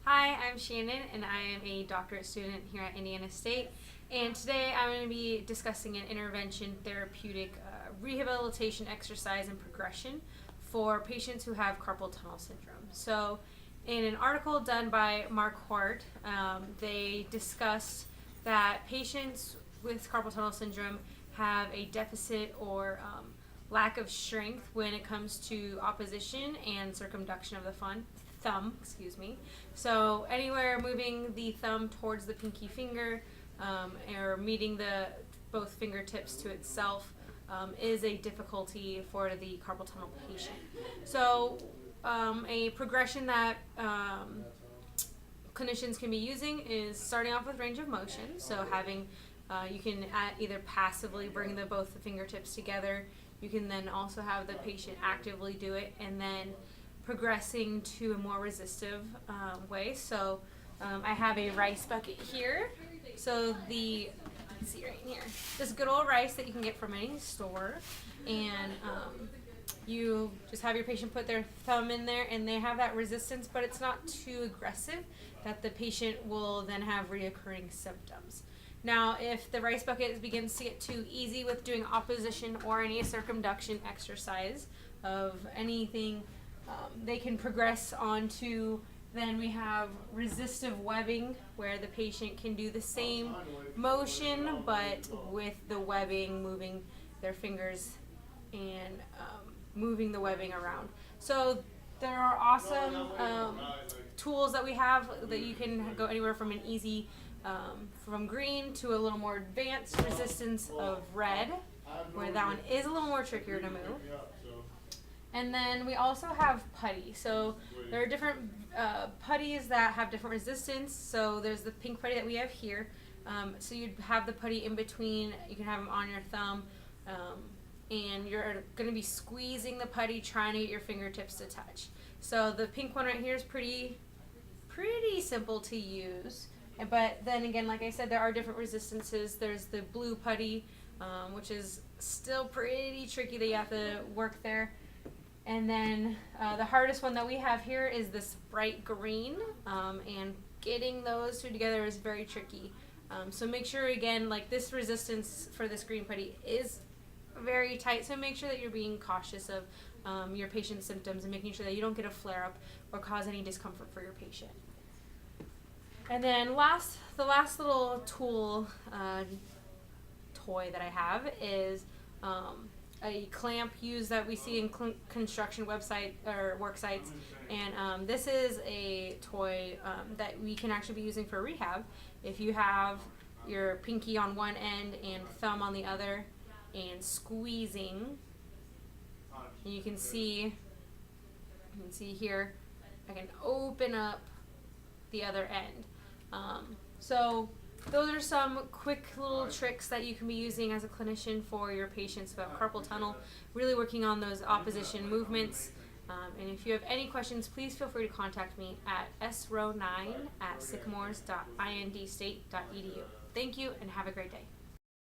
Hi, I'm Shannon, and I am a doctorate student here at Indiana State. And today I'm going to be discussing an intervention therapeutic rehabilitation exercise and progression for patients who have carpal tunnel syndrome. So, in an article done by Mark Hort, they discussed that patients with carpal tunnel syndrome have a deficit or lack of strength when it comes to opposition and circumduction of the thumb. So anywhere moving the thumb towards the pinky finger or meeting the both fingertips to itself is a difficulty for the carpal tunnel patient. So a progression that clinicians can be using is starting off with range of motion. So having you can either passively bring both the fingertips together. You can then also have the patient actively do it, and then progressing to a more resistive way. So I have a rice bucket here. So you can see right here, this good old rice that you can get from any store, and you just have your patient put their thumb in there, and they have that resistance, but it's not too aggressive that the patient will then have reoccurring symptoms. Now, if the rice bucket begins to get too easy with doing opposition or any circumduction exercise of anything, they can progress on to, then we have resistive webbing, where the patient can do the same motion but with the webbing, moving their fingers and moving the webbing around. So there are awesome tools that we have that you can go anywhere from an easy from green to a little more advanced resistance of red, where that one is a little more trickier to move. And then we also have putty. So there are different putties that have different resistance. So there's the pink putty that we have here. So you'd have the putty in between. You can have them on your thumb. And you're going to be squeezing the putty, trying to get your fingertips to touch. So the pink one right here is pretty simple to use. But then again, like I said, there are different resistances. There's the blue putty, which is still pretty tricky that you have to work there. And then the hardest one that we have here is this bright green, and getting those two together is very tricky. So make sure, again, like this resistance for this green putty is very tight, so make sure that you're being cautious of your patient's symptoms and making sure that you don't get a flare-up or cause any discomfort for your patient. And then the last little tool, toy that I have is a clamp used that we see in construction website or work sites, and this is a toy that we can actually be using for rehab. If you have your pinky on one end and thumb on the other and squeezing, and you can see here I can open up the other end. So those are some quick little tricks that you can be using as a clinician for your patients who have carpal tunnel, really working on those opposition movements. And if you have any questions, please feel free to contact me at srow9@sycamores.indstate.edu. Thank you, and have a great day.